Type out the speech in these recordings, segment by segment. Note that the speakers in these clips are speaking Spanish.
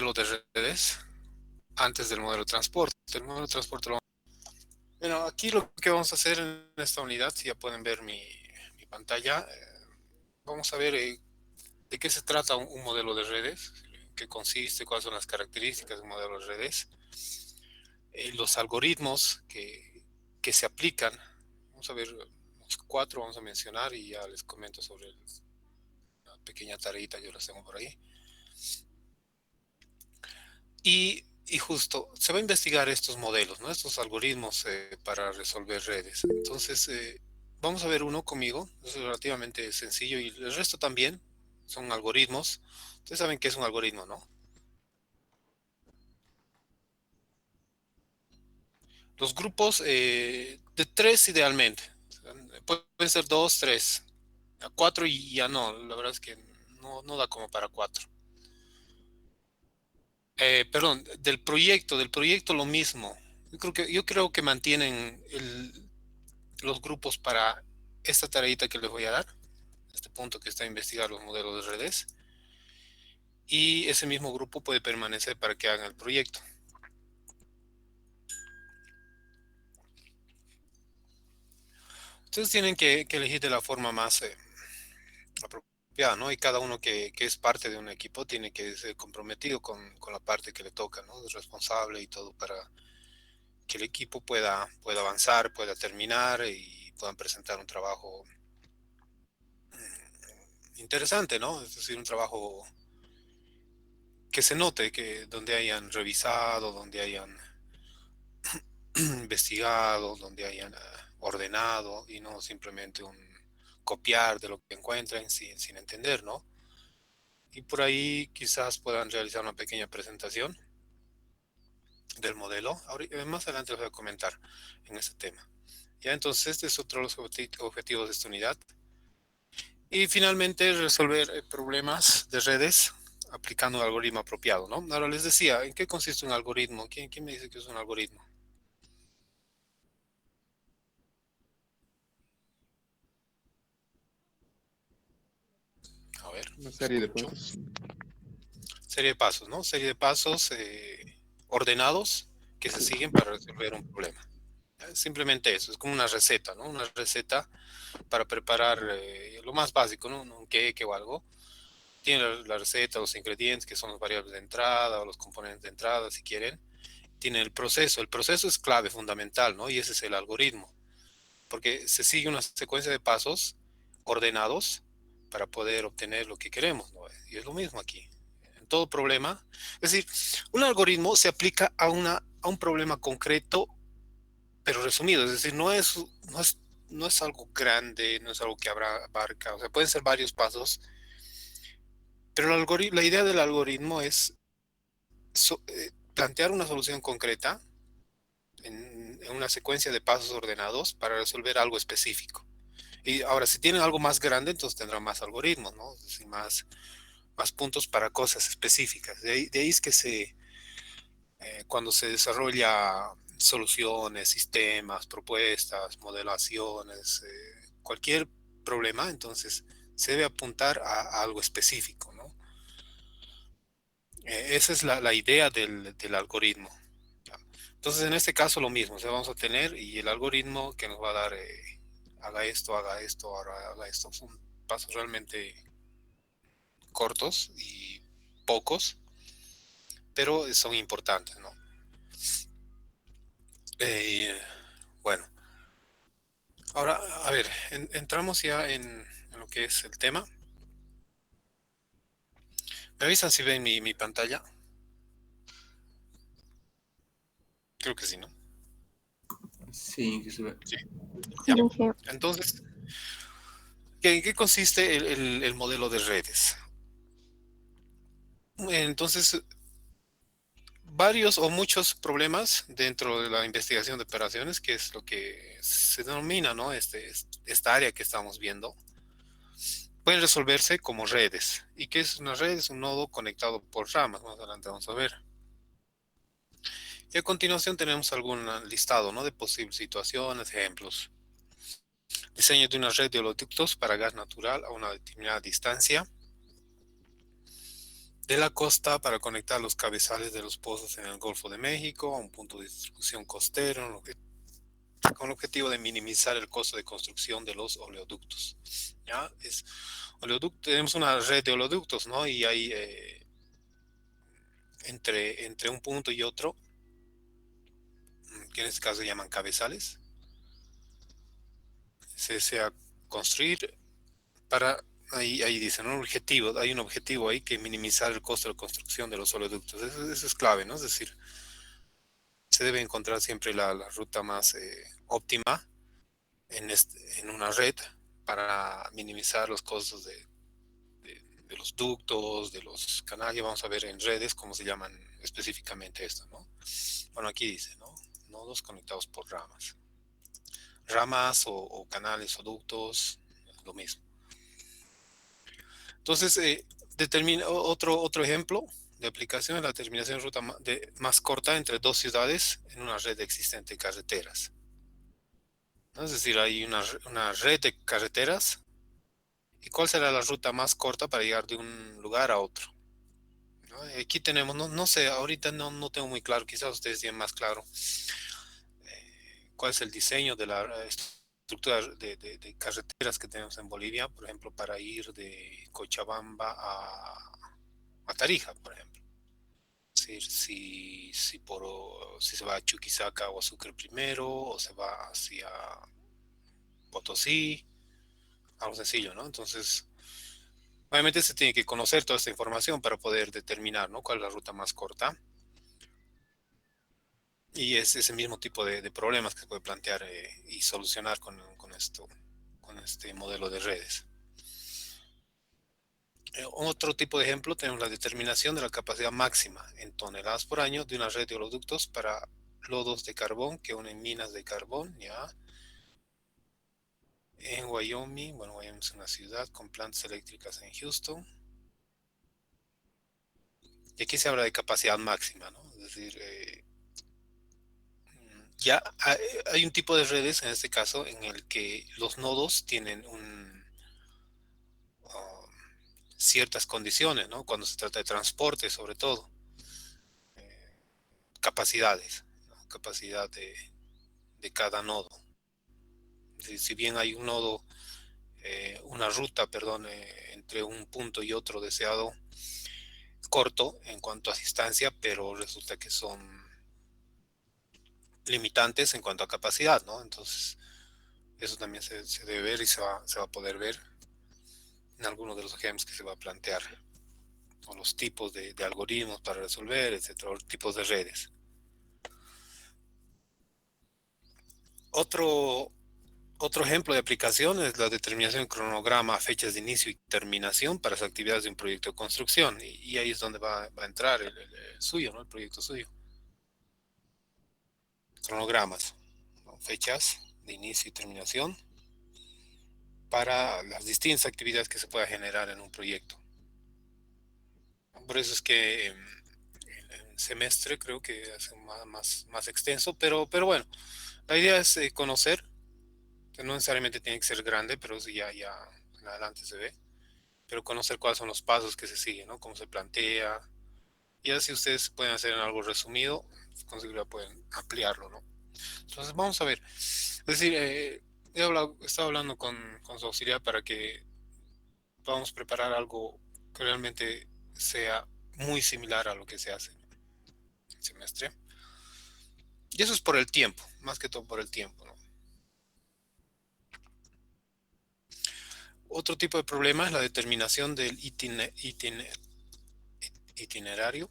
modelo de redes antes del modelo de transporte. El modelo de transporte Bueno, aquí lo que vamos a hacer en esta unidad, si ya pueden ver mi pantalla, vamos a ver de qué se trata un modelo de redes, qué consiste, cuáles son las características de un modelo de redes, los algoritmos que se aplican. Vamos a ver unos cuatro, vamos a mencionar y ya les comento sobre una pequeña tareita, yo las tengo por ahí. Y justo, se va a investigar estos modelos, ¿no? Estos algoritmos para resolver redes. Entonces, vamos a ver uno conmigo, es relativamente sencillo y el resto también son algoritmos. Ustedes saben qué es un algoritmo, ¿no? Los grupos de tres idealmente. Pueden ser dos, tres. A cuatro y ya no, la verdad es que no da como para cuatro. Perdón, del proyecto lo mismo. Yo creo que mantienen los grupos para esta tareita que les voy a dar, este punto que está a investigar los modelos de redes, y ese mismo grupo puede permanecer para que hagan el proyecto. Ustedes tienen que elegir de la forma más apropiada, ¿no? Y cada uno que es parte de un equipo tiene que ser comprometido con la parte que le toca, ¿no? Es responsable y todo para que el equipo pueda avanzar, pueda terminar y puedan presentar un trabajo interesante, ¿no? Es decir, un trabajo que se note, que donde hayan revisado, donde hayan investigado, donde hayan ordenado y no simplemente un copiar de lo que encuentran sin entender, ¿no? Y por ahí quizás puedan realizar una pequeña presentación del modelo. Más adelante les voy a comentar en ese tema. Ya, entonces este es otro de los objetivos de esta unidad. Y finalmente resolver problemas de redes aplicando un algoritmo apropiado, ¿no? Ahora les decía, ¿en qué consiste un algoritmo? ¿Quién me dice que es un algoritmo? A ver, Una serie de escucho. pasos. Serie de pasos, ¿no? Serie de pasos ordenados que se Sí. siguen para resolver un problema. Simplemente eso, es como una receta, ¿no? Una receta para preparar lo más básico, ¿no? Un queque o algo. Tiene la receta, los ingredientes, que son las variables de entrada o los componentes de entrada, si quieren. Tiene el proceso. El proceso es clave, fundamental, ¿no? Y ese es el algoritmo. Porque se sigue una secuencia de pasos ordenados para poder obtener lo que queremos, ¿no? Y es lo mismo aquí. En todo problema. Es decir, un algoritmo se aplica a un problema concreto pero resumido, es decir, no es algo grande, no es algo que abarca, o sea, pueden ser varios pasos, pero la idea del algoritmo es plantear una solución concreta en una secuencia de pasos ordenados para resolver algo específico. Y ahora, si tienen algo más grande, entonces tendrán más algoritmos, ¿no? Es decir, más puntos para cosas específicas. De ahí es que cuando se desarrolla soluciones, sistemas, propuestas, modelaciones, cualquier problema, entonces se debe apuntar a algo específico, ¿no? Esa es la idea del algoritmo. ¿Ya? Entonces, en este caso lo mismo, o sea, vamos a tener y el algoritmo que nos va a dar, haga esto, ahora haga esto. Son pasos realmente cortos y pocos, pero son importantes, ¿no? Eh, bueno, ahora, a ver, entramos ya en lo que es el tema. ¿Me avisan si ven mi pantalla? Creo que sí, ¿no? Sí, que se ve. Sí. Sí, Ya. sí. Entonces, ¿en qué consiste el modelo de redes? Entonces, varios o muchos problemas dentro de la investigación de operaciones, que es lo que se denomina, ¿no? Esta área que estamos viendo, pueden resolverse como redes. ¿Y qué es una red? Es un nodo conectado por ramas. Más adelante vamos a ver. Y a continuación tenemos algún listado, ¿no? De posibles situaciones, ejemplos. Diseño de una red de oleoductos para gas natural a una determinada distancia. de la costa para conectar los cabezales de los pozos en el Golfo de México a un punto de distribución costero, con el objetivo de minimizar el costo de construcción de los oleoductos. ¿Ya? Tenemos una red de oleoductos, ¿no? Y hay entre un punto y otro, que en este caso se llaman cabezales, se desea construir para, ahí dicen, un objetivo, hay un objetivo ahí que minimizar el costo de construcción de los oleoductos. Eso es clave, ¿no? Es decir, se debe encontrar siempre la ruta más óptima en una red para minimizar los costos de los ductos, de los canales. Vamos a ver en redes cómo se llaman específicamente esto, ¿no? Bueno, aquí dice, ¿no? Nodos conectados por ramas. Ramas o canales o ductos, lo mismo. Entonces, otro ejemplo de aplicación es la determinación de ruta más corta entre dos ciudades en una red existente de carreteras, ¿no? Es decir, hay una red de carreteras. ¿Y cuál será la ruta más corta para llegar de un lugar a otro? ¿No? Aquí tenemos, no sé, ahorita no tengo muy claro, quizás ustedes tienen más claro cuál es el diseño de la estructura de carreteras que tenemos en Bolivia, por ejemplo, para ir de Cochabamba a Tarija, por ejemplo. Es decir, si se va a Chuquisaca o a Sucre primero, o se va hacia Potosí, algo sencillo, ¿no? Entonces, obviamente se tiene que conocer toda esta información para poder determinar, ¿no?, cuál es la ruta más corta. Y es ese mismo tipo de problemas que se puede plantear y solucionar con este modelo de redes. Otro tipo de ejemplo tenemos la determinación de la capacidad máxima en toneladas por año de una red de oleoductos para lodos de carbón que unen minas de carbón, ¿ya? En Wyoming. Bueno, Wyoming es una ciudad con plantas eléctricas en Houston. Y aquí se habla de capacidad máxima, ¿no? Es decir, ya hay un tipo de redes, en este caso, en el que los nodos tienen um, ciertas condiciones, ¿no? Cuando se trata de transporte, sobre todo, capacidades, ¿no? Capacidad de cada nodo. Si bien hay un nodo, una ruta, perdón, entre un punto y otro deseado, corto en cuanto a distancia, pero resulta que son limitantes en cuanto a capacidad, ¿no? Entonces, eso también se debe ver y se va a poder ver en algunos de los ejemplos que se va a plantear, o los tipos de algoritmos para resolver, etcétera, o tipos de redes. Otro, Otro ejemplo de aplicación es la determinación de cronograma, fechas de inicio y terminación para las actividades de un proyecto de construcción. Y ahí es donde va a entrar el suyo, ¿no? El proyecto suyo. Cronogramas, ¿no? Fechas de inicio y terminación para las distintas actividades que se pueda generar en un proyecto. Por eso es que en semestre creo que es más extenso, pero bueno, la idea es conocer, que no necesariamente tiene que ser grande, pero sí ya en adelante se ve, pero conocer cuáles son los pasos que se siguen, ¿no? Cómo se plantea, y así ustedes pueden hacer en algo resumido, conseguir pueden ampliarlo, ¿no? Entonces vamos a ver, es decir, estaba hablando con su auxiliar para que podamos preparar algo que realmente sea muy similar a lo que se hace en el semestre. Y eso es por el tiempo, más que todo por el tiempo, ¿no? Otro tipo de problema es la determinación del itinerario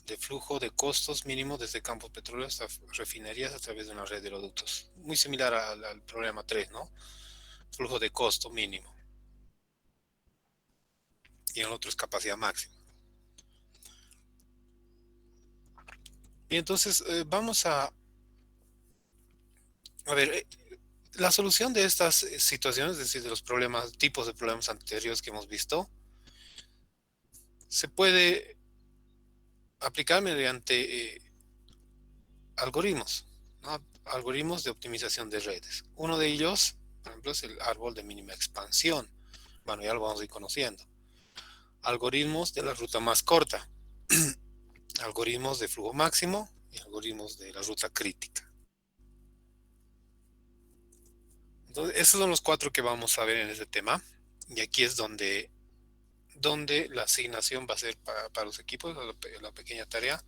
de flujo de costos mínimo desde campos petroleros hasta refinerías a través de una red de oleoductos. Muy similar al problema 3, ¿no? Flujo de costo mínimo. Y el otro es capacidad máxima. Y entonces vamos a ver, la solución de estas situaciones, es decir, de los tipos de problemas anteriores que hemos visto, se puede aplicar mediante algoritmos, ¿no? Algoritmos de optimización de redes. Uno de ellos, por ejemplo, es el árbol de mínima expansión. Bueno, ya lo vamos a ir conociendo. algoritmos de la ruta más corta, algoritmos de flujo máximo y algoritmos de la ruta crítica. Entonces, esos son los cuatro que vamos a ver en este tema. Y aquí es donde la asignación va a ser para los equipos, la pequeña tarea,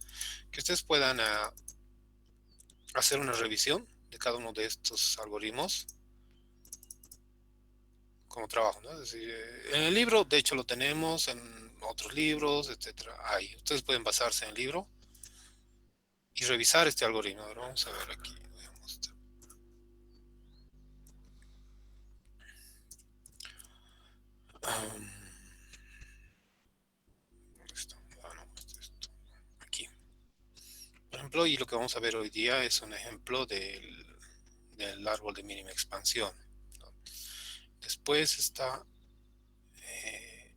que ustedes puedan hacer una revisión de cada uno de estos algoritmos como trabajo, ¿no? Es decir, en el libro, de hecho, lo tenemos, en otros libros, etcétera. Ahí, ustedes pueden basarse en el libro y revisar este algoritmo. Ahora vamos a ver aquí. Voy a mostrar. Um, ¿Dónde está? Ah, no, esto. Aquí. Por ejemplo, y lo que vamos a ver hoy día es un ejemplo del árbol de mínima expansión, ¿no? Después está eh,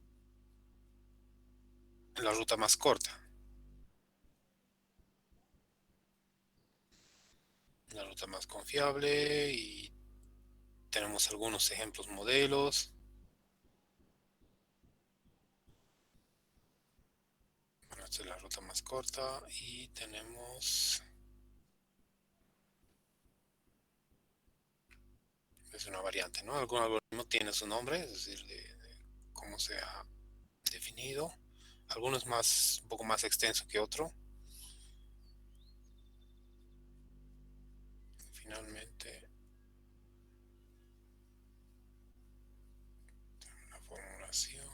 la ruta más corta, la ruta más confiable y tenemos algunos ejemplos modelos. Bueno, esta es la ruta más corta y tenemos, es una variante, ¿no? Algún algoritmo tiene su nombre, es decir, de cómo se ha definido. Algunos más, un poco más extenso que otro. Finalmente, la formulación.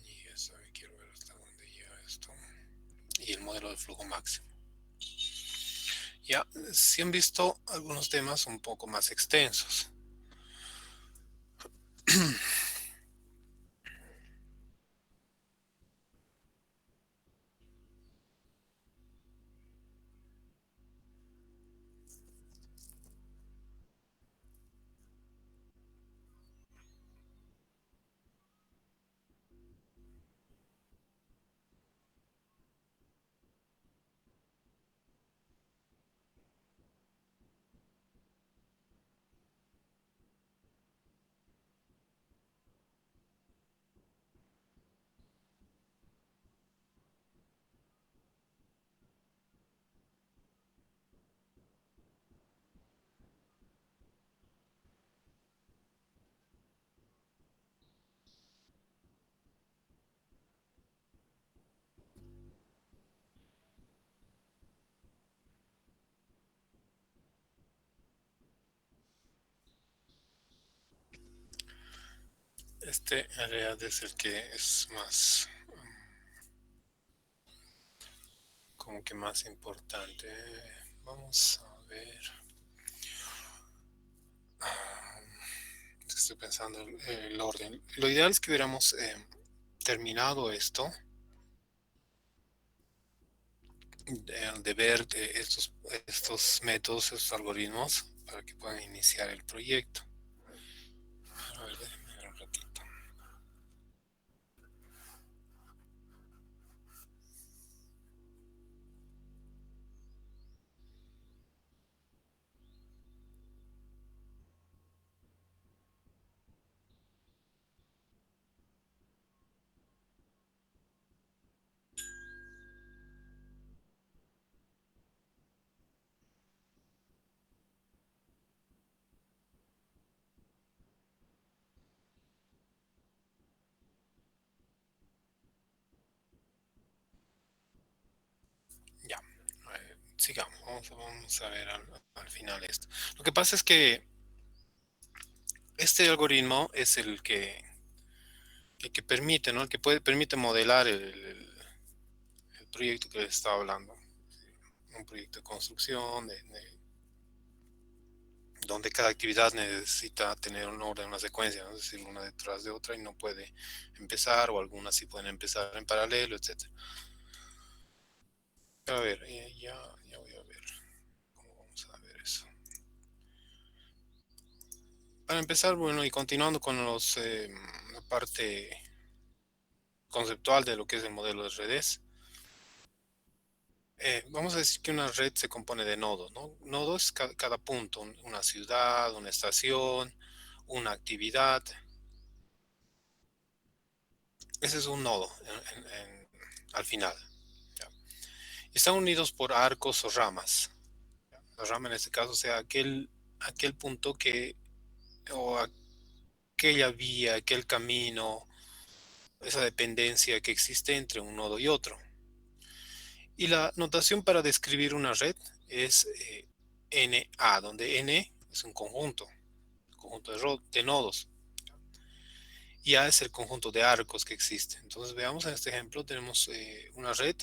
Y ya sabe, quiero ver hasta dónde llega esto. Y el modelo de flujo máximo. Ya, si han visto algunos temas un poco más extensos. Este en realidad es el que es más, como que más importante. Vamos a ver. Ah, estoy pensando el orden. Lo ideal es que hubiéramos terminado esto, de ver estos métodos, estos algoritmos, para que puedan iniciar el proyecto. A ver, déjenme ver un ratito. Ya, sigamos, vamos a ver al final esto. Lo que pasa es que este algoritmo es el que permite, ¿no? El que permite modelar el proyecto que les estaba hablando. Un proyecto de construcción, donde cada actividad necesita tener un orden, una secuencia, ¿no? Es decir, una detrás de otra y no puede empezar, o algunas sí pueden empezar en paralelo, etcétera. A ver, ya voy a ver cómo vamos a ver eso. Para empezar, bueno, y continuando con la parte conceptual de lo que es el modelo de redes, vamos a decir que una red se compone de nodos, ¿no? Nodos es cada punto, una ciudad, una estación, una actividad. Ese es un nodo al final. ¿Ya? Están unidos por arcos o ramas. La rama en este caso sea aquel punto o aquella vía, aquel camino, esa dependencia que existe entre un nodo y otro. Y la notación para describir una red es NA, donde N es un conjunto de nodos, y A es el conjunto de arcos que existe. Entonces veamos en este ejemplo, tenemos una red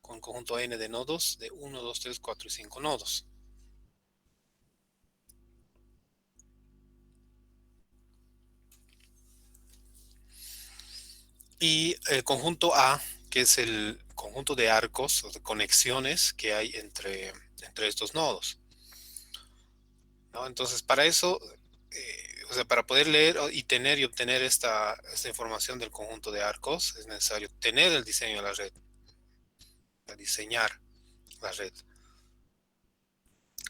con conjunto N de nodos de 1, 2, 3, 4 y 5 nodos. Y el conjunto A, que es el conjunto de arcos o de conexiones que hay entre estos nodos, ¿no? Entonces, para eso, o sea, para poder leer y tener y obtener esta información del conjunto de arcos, es necesario tener el diseño de la red, diseñar la red.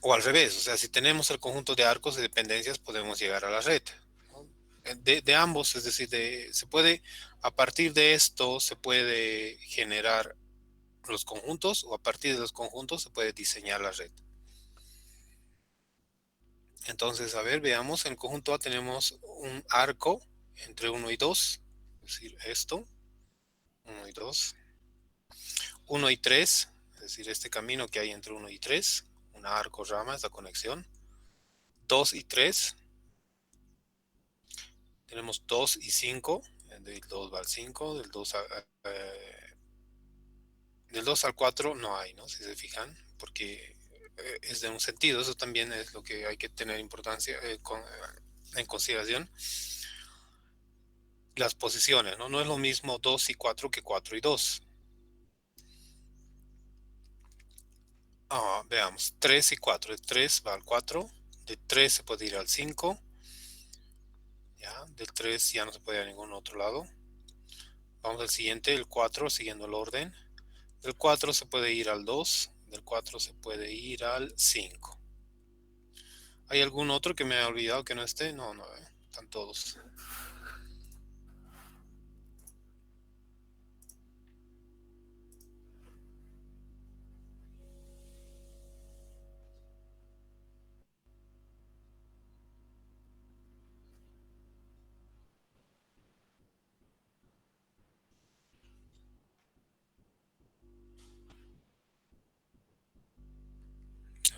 O al revés, o sea, si tenemos el conjunto de arcos y dependencias, podemos llegar a la red. ¿No? De ambos, es decir, a partir de esto, se puede generar los conjuntos, o a partir de los conjuntos se puede diseñar la red. Entonces, a ver, veamos, en el conjunto A tenemos un arco entre 1 y 2, es decir, esto, 1 y 2, 1 y 3, es decir, este camino que hay entre 1 y 3, un arco, rama, esta conexión, 2 y 3, tenemos 2 y 5, del 2 va al 5, del 2 al 4 no hay, ¿no? Si se fijan, porque es de un sentido, eso también es lo que hay que tener importancia en consideración. Las posiciones, ¿no? No es lo mismo 2 y 4 que 4 y 2. Veamos, 3 y 4. De 3 va al 4. De 3 se puede ir al 5. ¿Ya? Del 3 ya no se puede ir a ningún otro lado. Vamos al siguiente, el 4, siguiendo el orden. Del 4 se puede ir al 2. Del 4 se puede ir al 5. ¿Hay algún otro que me haya olvidado que no esté? No, no, están todos.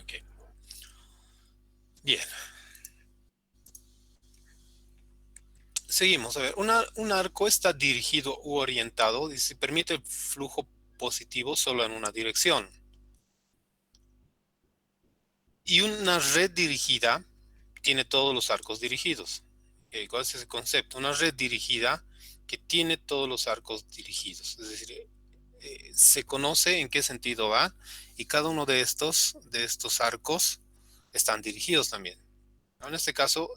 Ok. Bien. Seguimos. A ver, un arco está dirigido u orientado y se permite el flujo positivo solo en una dirección. Y una red dirigida tiene todos los arcos dirigidos. ¿Cuál es ese concepto? Una red dirigida que tiene todos los arcos dirigidos. Es decir, se conoce en qué sentido va y cada uno de estos arcos están dirigidos también. ¿No? En este caso,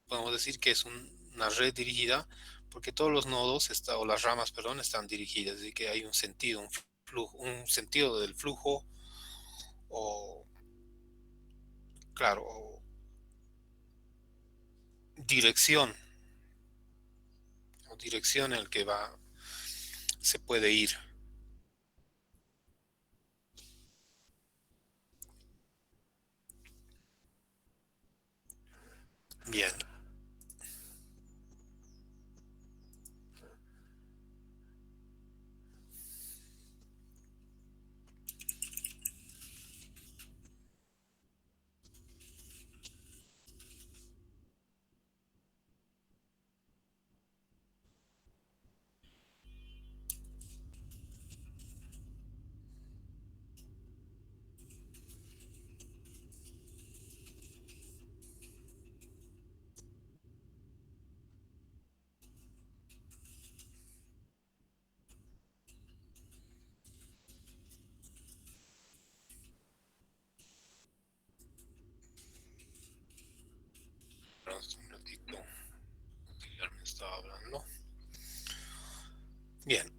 podemos decir que es una red dirigida porque todos los nodos o las ramas, perdón, están dirigidas. Es decir, que hay un sentido, un sentido del flujo o, claro, o dirección dirección en el que se puede ir. Bien. Un ratito. Ya me estaba hablando. Bien.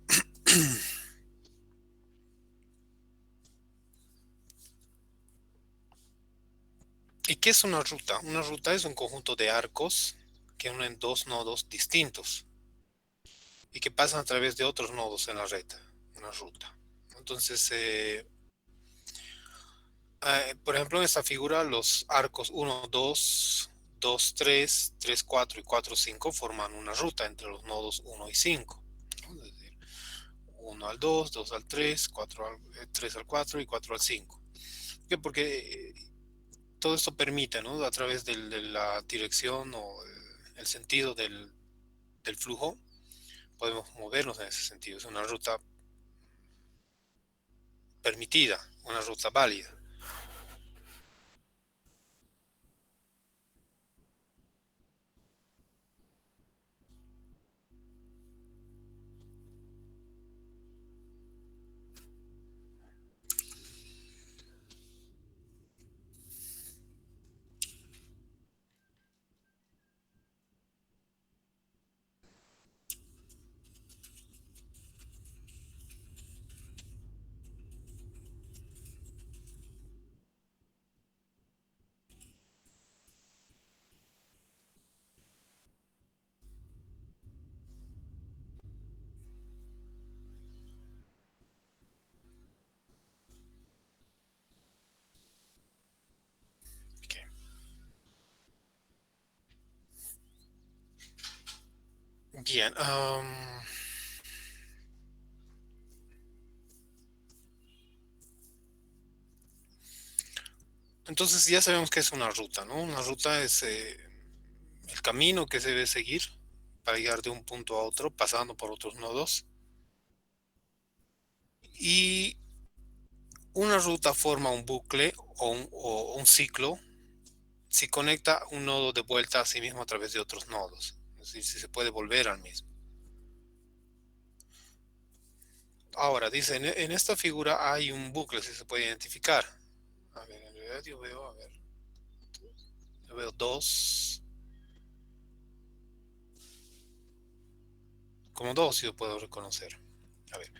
¿Y qué es una ruta? Una ruta es un conjunto de arcos que unen dos nodos distintos. y que pasan a través de otros nodos en la red, una ruta. Entonces, por ejemplo, en esta figura, los arcos 1, 2, 2, 3, 3, 4 y 4, 5 forman una ruta entre los nodos 1 y 5, ¿no? Es decir, 1 al 2, 2 al 3, 4 al, 3 al 4 y 4 al 5. ¿Por qué? Porque todo esto permite, ¿no? A través de la dirección o el sentido del flujo, podemos movernos en ese sentido. Es una ruta permitida, una ruta válida. Okay. Bien. Entonces ya sabemos que es una ruta, ¿no? Una ruta es el camino que se debe seguir para llegar de un punto a otro, pasando por otros nodos. Y una ruta forma un bucle o un ciclo si conecta un nodo de vuelta a sí mismo a través de otros nodos. Es decir, si se puede volver al mismo. Ahora, dice, en esta figura hay un bucle, si se puede identificar. A ver, en realidad yo veo, a ver, yo veo dos, como dos yo puedo reconocer. A ver,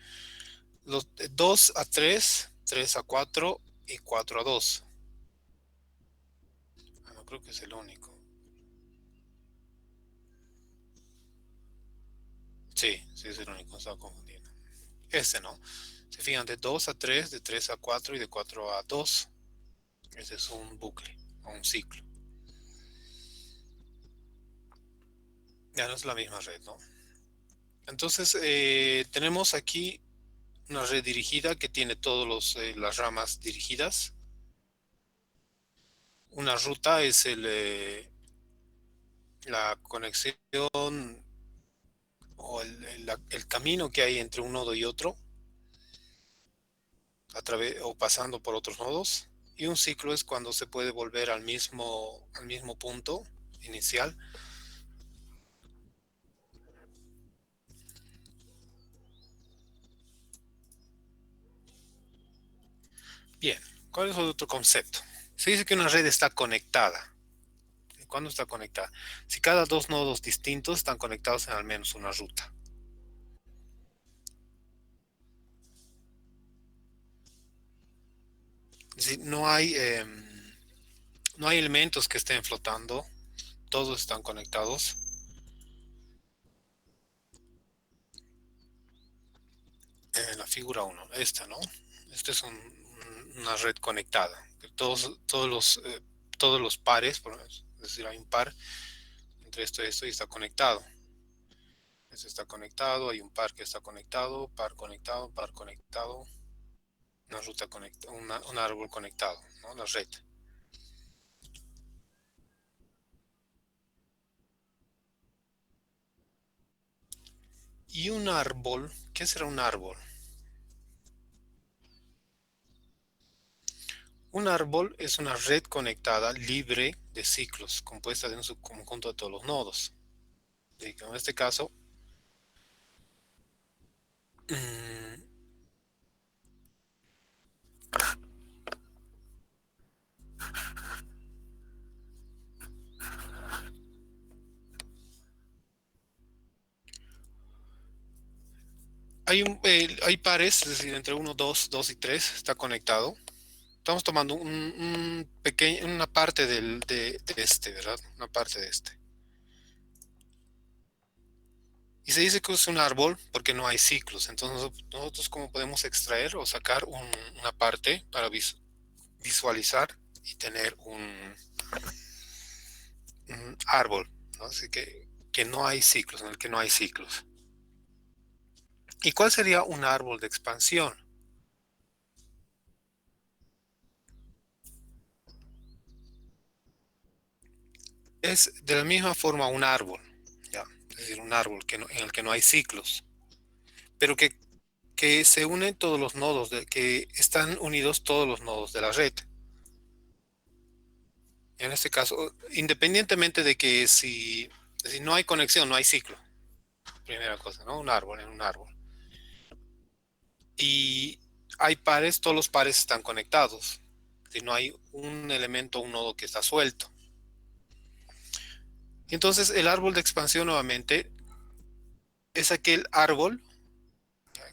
los 2 a 3, 3 a 4 y 4 a 2. Ah, no creo que es el único. Sí, sí es el único, no estaba confundiendo. Este no. Se fijan, de 2 a 3, de 3 a 4 y de 4 a 2. Ese es un bucle o un ciclo. Ya no es la misma red, ¿no? Entonces, tenemos aquí una red dirigida que tiene todas las ramas dirigidas. Una ruta es la conexión o el camino que hay entre un nodo y otro, a través o pasando por otros nodos. Y un ciclo es cuando se puede volver al mismo punto inicial. Bien, ¿cuál es el otro concepto? Se dice que una red está conectada. ¿Cuándo está conectada? Si cada dos nodos distintos están conectados en al menos una ruta. Es decir, no hay elementos que estén flotando, todos están conectados. En la figura uno, esta, ¿no? Esta es una red conectada. Todos los pares, es decir, hay un par entre esto y está conectado. Este está conectado, hay un par que está conectado, par conectado, una ruta conectada, un árbol conectado, ¿no? La red. Y un árbol, ¿qué será un árbol? Un árbol es una red conectada libre de ciclos, compuesta de un subconjunto de todos los nodos. Y en este caso, mm, hay pares, es decir, entre uno, 2, 2 y 3 está conectado. Estamos tomando una parte de este, ¿verdad? Una parte de este. Y se dice que es un árbol porque no hay ciclos. Entonces, nosotros cómo podemos extraer o sacar una parte para visualizar y tener un árbol, ¿no? Así que no hay ciclos, en el que no hay ciclos. ¿Y cuál sería un árbol de expansión? Es de la misma forma un árbol, ¿ya? Es decir, un árbol en el que no hay ciclos, pero que se unen todos los nodos, que están unidos todos los nodos de la red. En este caso, independientemente de que si no hay conexión, no hay ciclo. Primera cosa, ¿no? Un árbol en un árbol. Y hay pares, todos los pares están conectados. Si no hay un elemento, un nodo que está suelto. Entonces, el árbol de expansión nuevamente es aquel árbol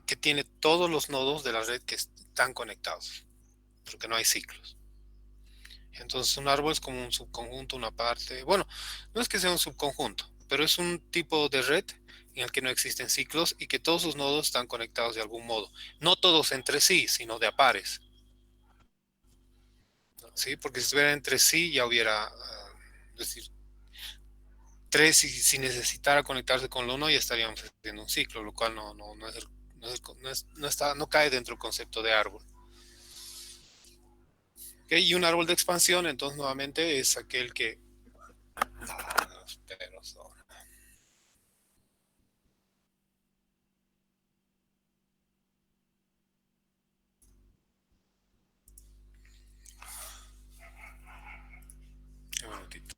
que tiene todos los nodos de la red que están conectados, porque no hay ciclos. Entonces, un árbol es como un subconjunto, una parte. Bueno, no es que sea un subconjunto, pero es un tipo de red en el que no existen ciclos y que todos sus nodos están conectados de algún modo. No todos entre sí, sino de a pares. ¿Sí? Porque si estuvieran entre sí ya hubiera, es decir, tres y si necesitara conectarse con lo uno ya estaríamos haciendo un ciclo, lo cual no es, no cae dentro del concepto de árbol. ¿Okay? Y un árbol de expansión, entonces nuevamente es aquel que... Ah, los perros son... Un minutito.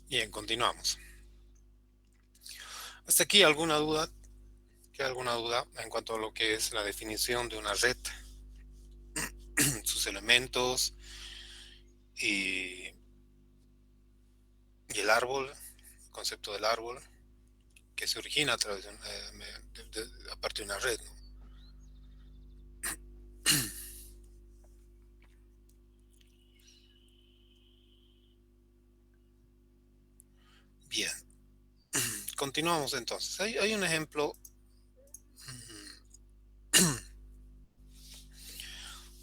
Bien, continuamos. ¿Hasta aquí alguna duda? ¿Queda alguna duda en cuanto a lo que es la definición de una red, sus elementos y, y el árbol, el concepto del árbol, que se origina a través a partir de una red, ¿no? Bien, continuamos entonces. Hay un ejemplo,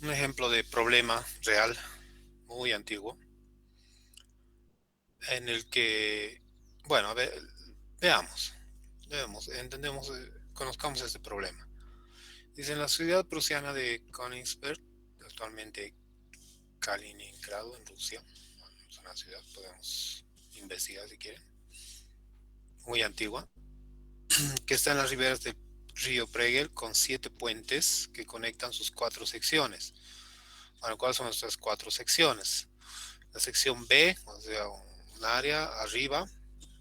un ejemplo de problema real, muy antiguo, en el que, bueno, a ver, veamos, entendemos, conozcamos este problema. Dice, en la ciudad prusiana de Königsberg, actualmente Kaliningrado, en Rusia, es una ciudad, podemos investigar si quieren, muy antigua, que está en las riberas del río Pregel con 7 puentes que conectan sus 4 secciones. Bueno, ¿cuáles son nuestras 4 secciones? La sección B, o sea, un área arriba,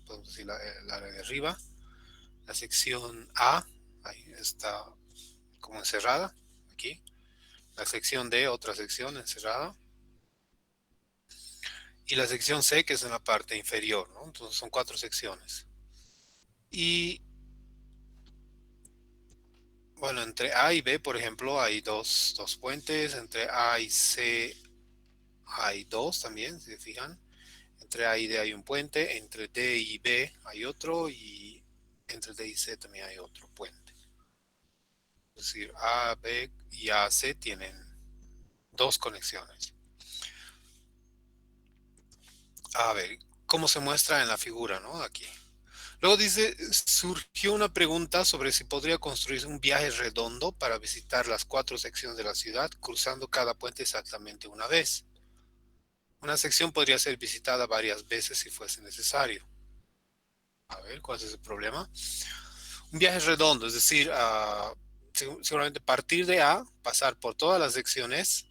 podemos decir el área de arriba. La sección A, ahí está como encerrada, aquí. La sección D, otra sección encerrada. Y la sección C, que es en la parte inferior, ¿no? Entonces son 4 secciones. Y bueno, entre A y B, por ejemplo, hay dos puentes. Entre A y C hay dos también, si se fijan. Entre A y D hay un puente. Entre D y B hay otro. Y entre D y C también hay otro puente. Es decir, A, B y A, C tienen dos conexiones. A ver, ¿cómo se muestra en la figura, ¿no? Aquí. Luego dice, surgió una pregunta sobre si podría construir un viaje redondo para visitar las 4 secciones de la ciudad, cruzando cada puente exactamente una vez. Una sección podría ser visitada varias veces si fuese necesario. A ver, ¿cuál es el problema? Un viaje redondo, es decir, seguramente partir de A, pasar por todas las secciones,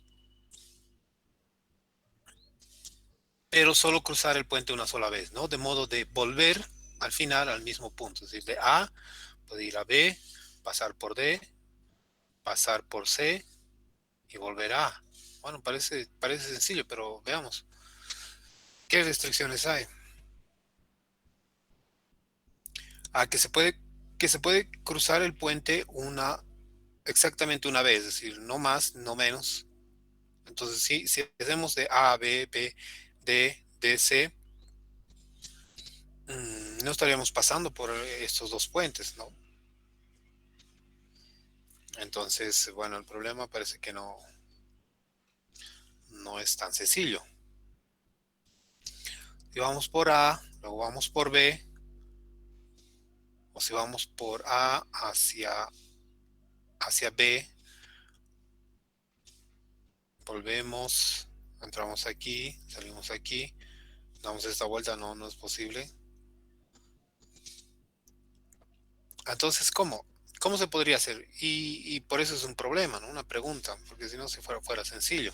pero solo cruzar el puente una sola vez, ¿no? De modo de volver al final al mismo punto. Es decir, de A, puede ir a B, pasar por D, pasar por C y volver a A. Bueno, parece sencillo, pero veamos. ¿Qué restricciones hay? A que se puede cruzar el puente exactamente una vez, es decir, no más, no menos. Entonces, si hacemos de A, B, B, D, D, C, no estaríamos pasando por estos dos puentes, ¿no? Entonces, bueno, el problema parece que no es tan sencillo. Si vamos por A, luego vamos por B, o si vamos por A hacia B, volvemos, entramos aquí, salimos aquí, damos esta vuelta, no es posible. Entonces, ¿cómo? ¿Cómo se podría hacer? Y por eso es un problema, ¿no? Una pregunta, porque si no, si fuera sencillo.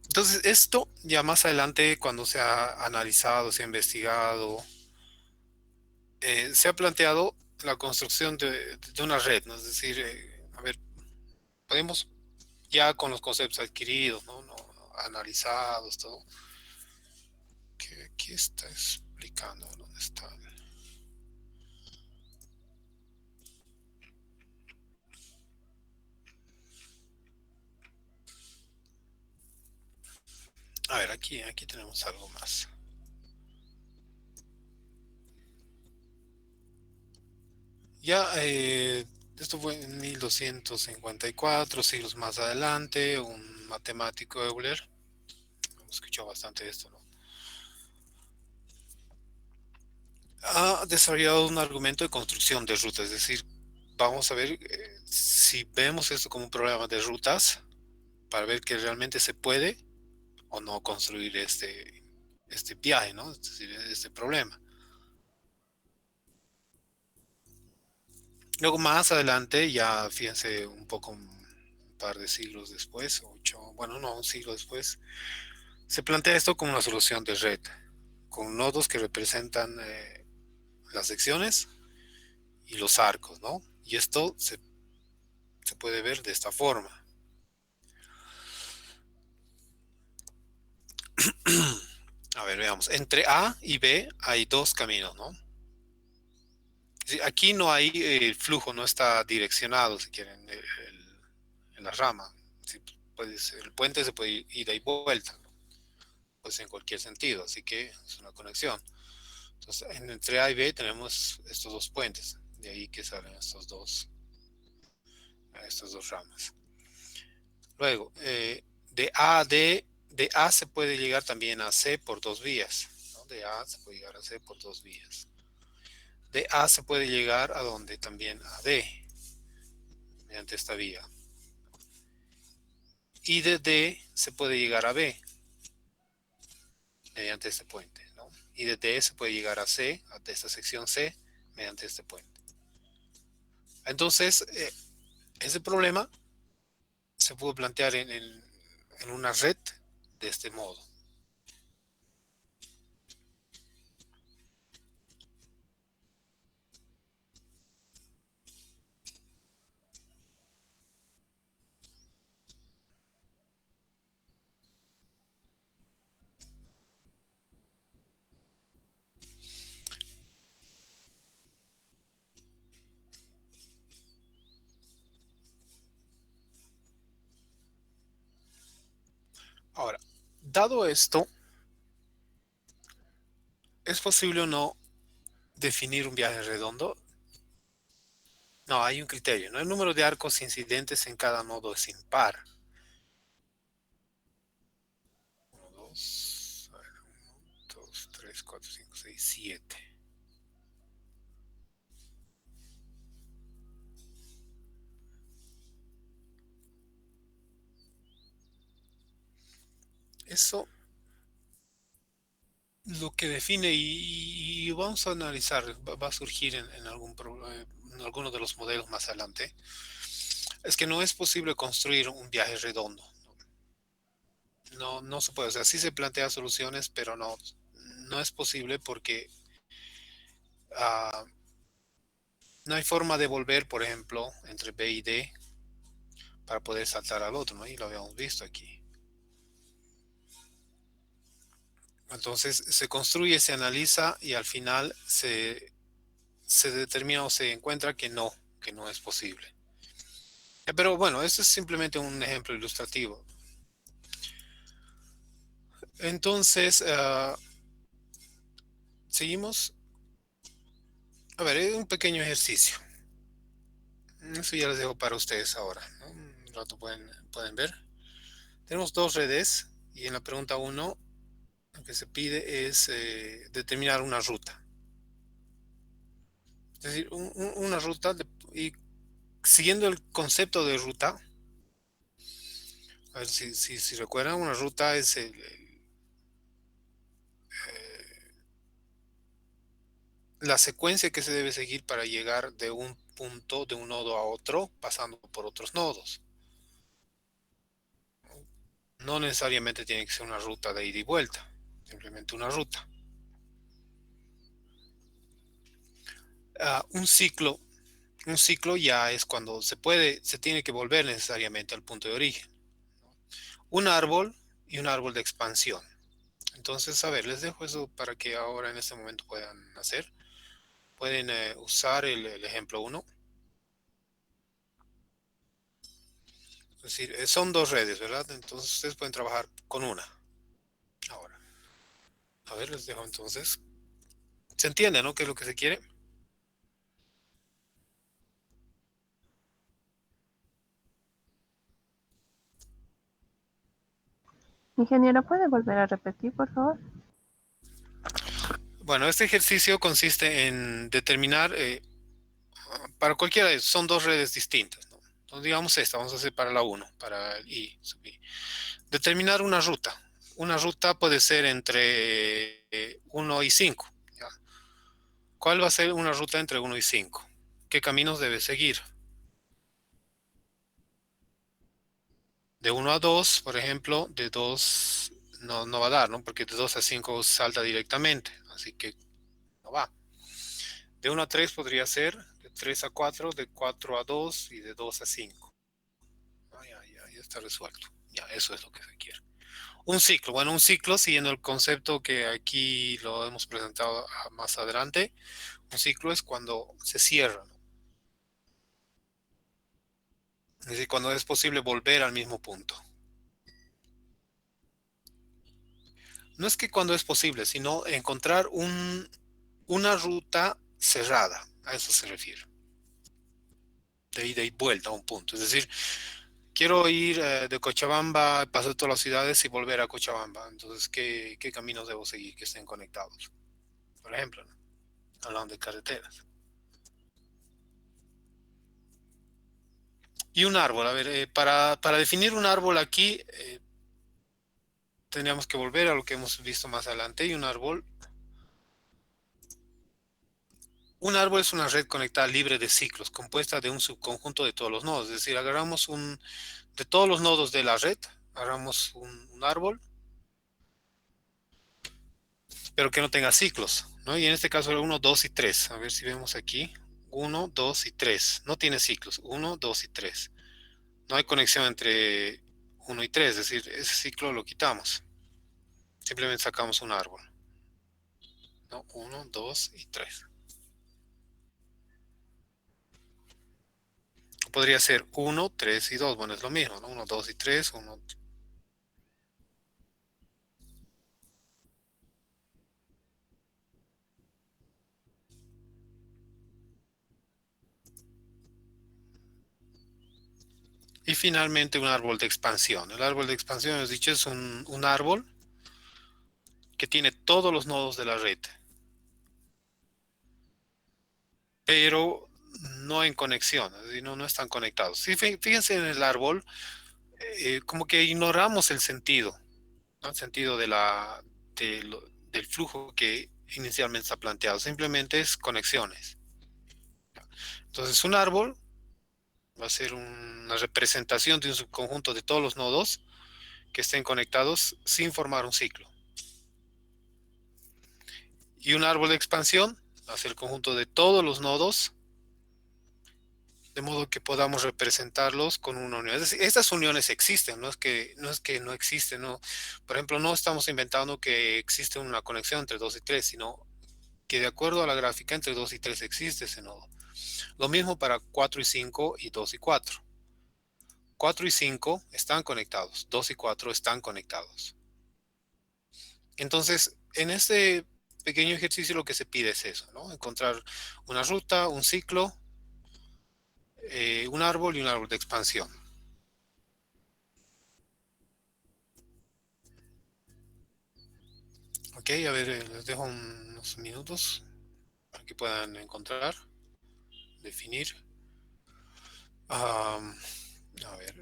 Entonces, esto ya más adelante, cuando se ha analizado, se ha investigado, se ha planteado la construcción de una red, ¿no? Es decir, a ver, podemos ya con los conceptos adquiridos, ¿no? Analizados, todo. ¿Qué aquí está explicando? ¿Dónde está? A ver, aquí tenemos algo más. Ya, esto fue en 1254, siglos más adelante, un matemático Euler, hemos escuchado bastante esto, ¿no? Ha desarrollado un argumento de construcción de rutas, es decir, vamos a ver si vemos esto como un problema de rutas, para ver que realmente se puede o no construir este viaje, ¿no? Es decir, este problema. Luego más adelante, ya fíjense un poco un par de siglos después, ocho, bueno, no, un siglo después, se plantea esto como una solución de red, con nodos que representan las secciones y los arcos, ¿no? Y esto se puede ver de esta forma. A ver, veamos. Entre A y B hay dos caminos, ¿no? Sí, aquí no hay el flujo, no está direccionado, si quieren, en la rama. Sí, el puente se puede ir ida y vuelta, ¿no? Pues en cualquier sentido, así que es una conexión. Entonces, entre A y B tenemos estos dos puentes, de ahí que salen estas dos ramas. Luego, de A se puede llegar también a C por dos vías, ¿no? De A se puede llegar a C por dos vías. De A se puede llegar a donde también a D, mediante esta vía. Y de D se puede llegar a B, mediante este puente, ¿no? Y de D se puede llegar a C, a esta sección C, mediante este puente. Entonces, ese problema se puede plantear en una red de este modo. Ahora, dado esto, ¿es posible o no definir un viaje redondo? No, hay un criterio, ¿no? El número de arcos incidentes en cada nodo es impar. Uno, dos, a ver, uno, dos, tres, cuatro, cinco, seis, siete. Eso lo que define y vamos a analizar, va a surgir en alguno de los modelos más adelante, es que no es posible construir un viaje redondo. No, no se puede. O sea, sí se plantea soluciones, pero no es posible porque ah, no hay forma de volver, por ejemplo, entre B y D para poder saltar al otro, ¿no? Y lo habíamos visto aquí. Entonces se construye, se analiza y al final se determina o se encuentra que no es posible. Pero bueno, esto es simplemente un ejemplo ilustrativo. Entonces, seguimos. A ver, es un pequeño ejercicio. Eso ya les dejo para ustedes ahora, ¿no? Un rato pueden ver. Tenemos dos redes y en la pregunta uno lo que se pide es determinar una ruta. Es decir, una ruta y siguiendo el concepto de ruta, a ver si recuerdan, una ruta es la secuencia que se debe seguir para llegar de un punto, de un nodo a otro, pasando por otros nodos. No necesariamente tiene que ser una ruta de ida y vuelta, simplemente una ruta. Un ciclo, un ciclo ya es cuando se tiene que volver necesariamente al punto de origen. Un árbol y un árbol de expansión. Entonces, a ver, les dejo eso para que ahora en este momento puedan hacer. Pueden usar el ejemplo uno. Es decir, son dos redes, ¿verdad? Entonces ustedes pueden trabajar con una. Ahora, a ver, les dejo entonces. ¿Se entiende, no? ¿Qué es lo que se quiere? Ingeniero, ¿puede volver a repetir, por favor? Bueno, este ejercicio consiste en determinar, para cualquiera de ellos, son dos redes distintas, ¿no? Entonces, digamos esta, vamos a hacer para la uno, para el I, sub I. Determinar una ruta. Una ruta puede ser entre 1 y 5. ¿Ya? ¿Cuál va a ser una ruta entre 1 y 5? ¿Qué caminos debe seguir? De 1 a 2, por ejemplo, de 2 no va a dar, ¿no? Porque de 2 a 5 salta directamente, así que no va. De 1 a 3 podría ser, de 3 a 4, de 4 a 2 y de 2 a 5. Ya está resuelto. Ya, eso es lo que se quiere. Un ciclo, bueno, un ciclo, siguiendo el concepto que aquí lo hemos presentado más adelante, un ciclo es cuando se cierra, ¿no? Es decir, cuando es posible volver al mismo punto. No es que cuando es posible, sino encontrar una ruta cerrada, a eso se refiere, de ida y vuelta a un punto. Es decir, quiero ir de Cochabamba, pasar todas las ciudades y volver a Cochabamba. Entonces, ¿qué caminos debo seguir que estén conectados? Por ejemplo, ¿no? Hablando de carreteras. Y un árbol, a ver, para definir un árbol aquí, tendríamos que volver a lo que hemos visto más adelante. Y un árbol es una red conectada libre de ciclos, compuesta de un subconjunto de todos los nodos. Es decir, de todos los nodos de la red, agarramos un árbol, pero que no tenga ciclos, ¿no? Y en este caso, uno, 2 y 3. A ver si vemos aquí. Uno, 2 y 3. No tiene ciclos. Uno, 2 y 3. No hay conexión entre uno y 3. Es decir, ese ciclo lo quitamos. Simplemente sacamos un árbol, ¿no? Uno, 2 y 3. Podría ser uno, 3 y 2. Bueno, es lo mismo, ¿no? Uno, 2 y 3. Uno. Y finalmente un árbol de expansión. El árbol de expansión, hemos dicho, es un árbol que tiene todos los nodos de la red, pero no en conexión, es decir, no están conectados. Sí, fíjense en el árbol, como que ignoramos el sentido. ¿no? El sentido del flujo que inicialmente está planteado. Simplemente es conexiones. Entonces, un árbol va a ser una representación de un subconjunto de todos los nodos que estén conectados sin formar un ciclo. Y un árbol de expansión va a ser el conjunto de todos los nodos, de modo que podamos representarlos con una unión. Es decir, estas uniones existen, no es que no existen, no. Por ejemplo, no estamos inventando que existe una conexión entre 2 y 3, sino que de acuerdo a la gráfica entre 2 y 3 existe ese nodo. Lo mismo para 4 y 5 y 2 y 4. 4 y 5 están conectados, 2 y 4 están conectados. Entonces, en este pequeño ejercicio lo que se pide es eso, ¿no? Encontrar una ruta, un ciclo, un árbol y un árbol de expansión. Ok, a ver, les dejo unos minutos para que puedan encontrar, definir. A ver,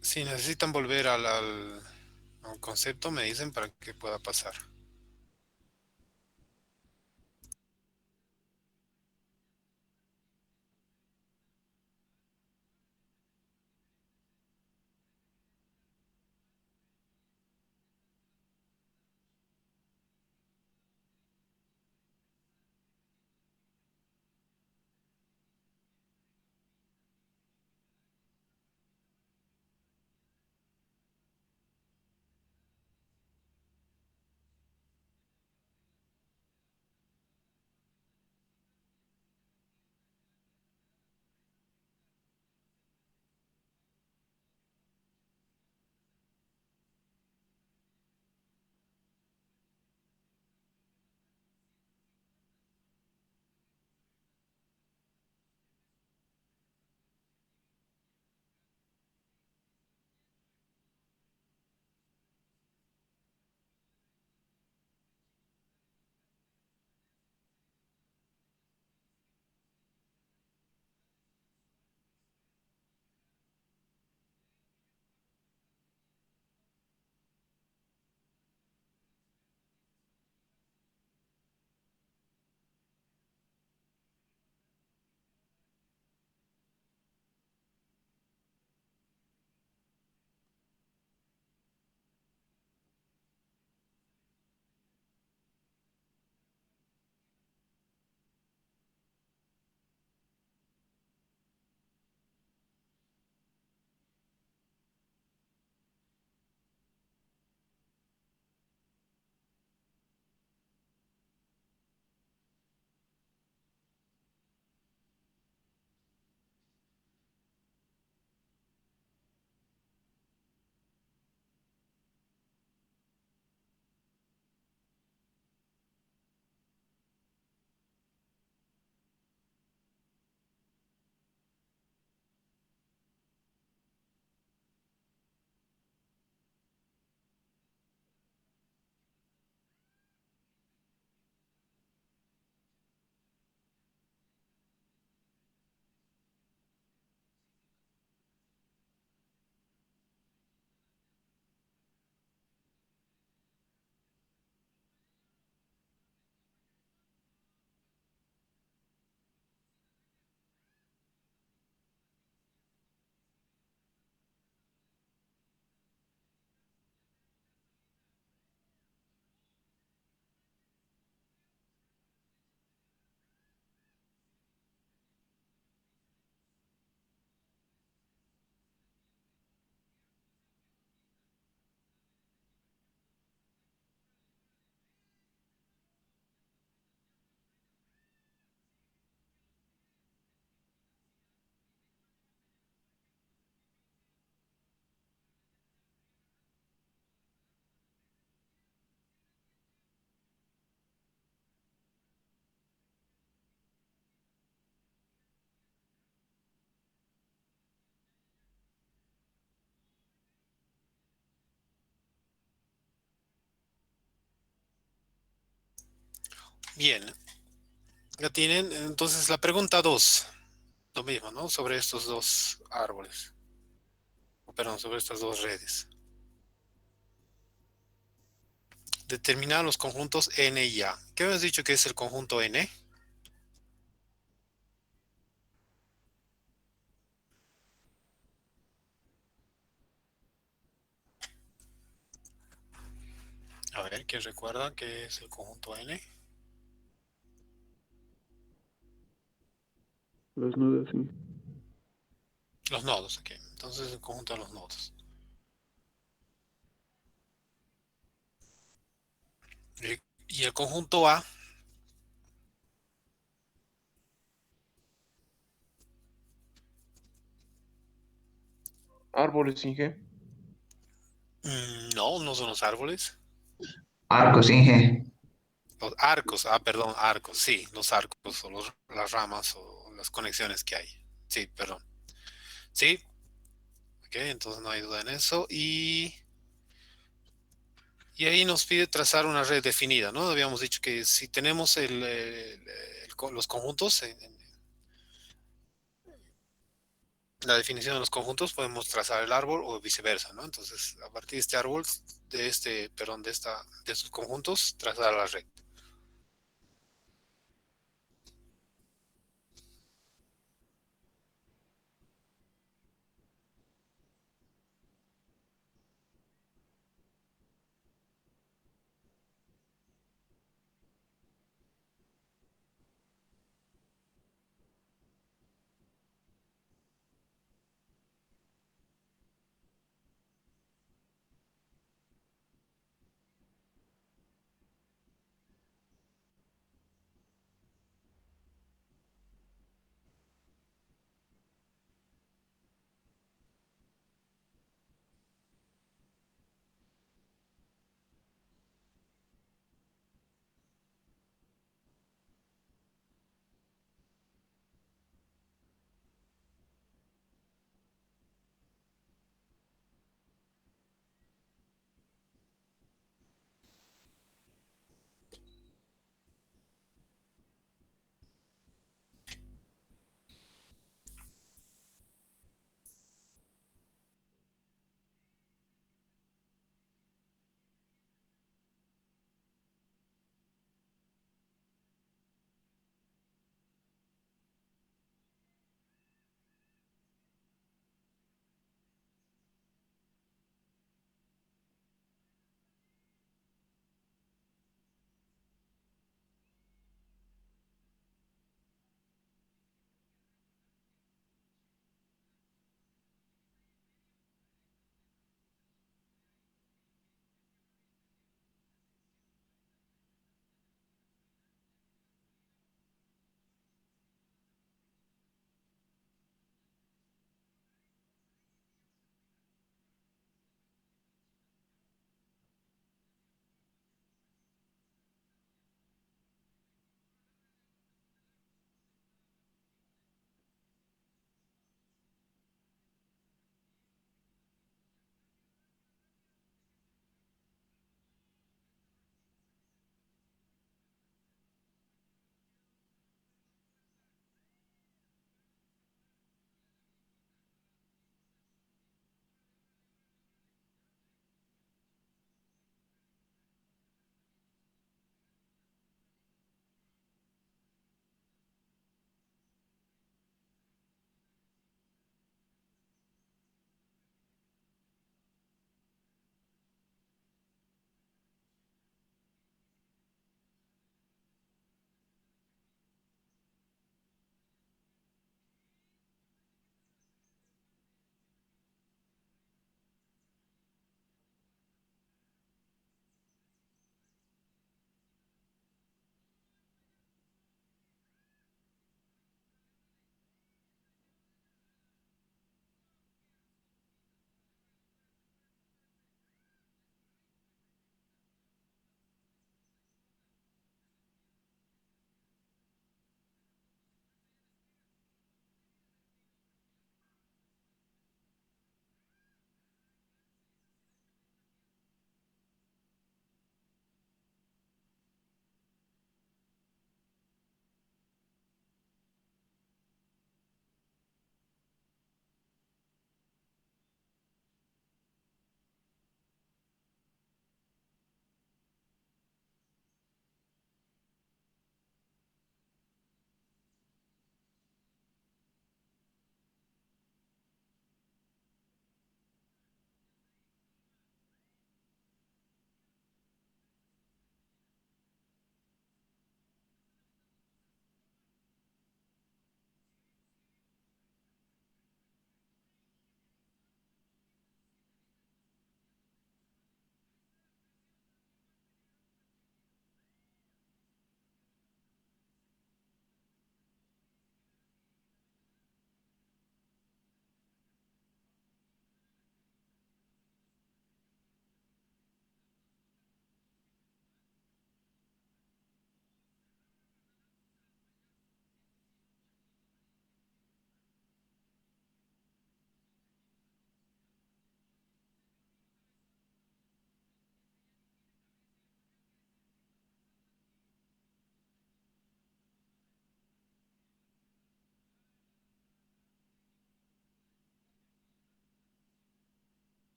si necesitan volver al concepto, me dicen para que pueda pasar. Bien, ya tienen. Entonces, la pregunta 2, lo mismo, ¿no? Sobre estos dos árboles, perdón, sobre estas dos redes. Determinar los conjuntos N y A. ¿Qué habías dicho que es el conjunto N? A ver, ¿quién recuerda qué es el conjunto N? Los nudos, sí. Los nodos, ok. Entonces, el conjunto de los nodos. Y el conjunto A, Árboles sin G. no, no son los árboles. Arcos, Inge. Los arcos, perdón, arcos, sí, los arcos o las ramas o las conexiones que hay. Sí, perdón. Sí, ok, entonces no hay duda en eso. Y ahí nos pide trazar una red definida, ¿no? Habíamos dicho que si tenemos los conjuntos, la definición de los conjuntos, podemos trazar el árbol o viceversa, ¿no? Entonces, a partir de este árbol, perdón, de estos conjuntos, trazar la red.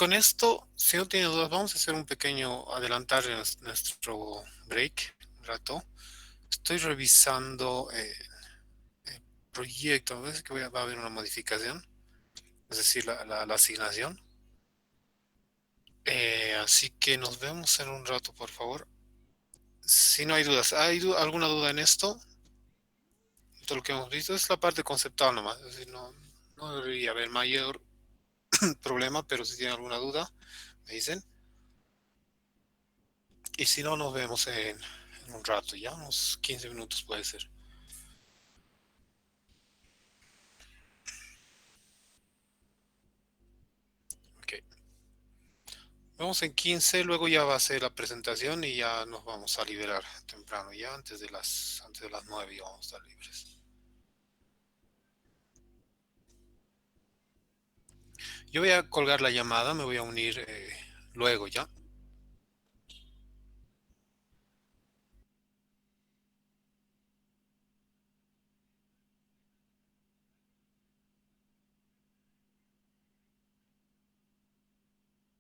con esto, si no tiene dudas, vamos a hacer un pequeño adelantar en nuestro break un rato. Estoy revisando el proyecto, ves que va a haber una modificación, es decir, la asignación. Así que nos vemos en un rato, por favor. Si no hay dudas, ¿hay alguna duda en esto? Todo lo que hemos visto es la parte conceptual nomás, es decir, no debería haber mayor problema, pero si tienen alguna duda, me dicen. Y si no, nos vemos en un rato, ya unos 15 minutos puede ser. Ok. Vemos en 15, luego ya va a ser la presentación y ya nos vamos a liberar temprano, ya antes de las 9 ya vamos a estar libres. Yo voy a colgar la llamada, me voy a unir luego ya.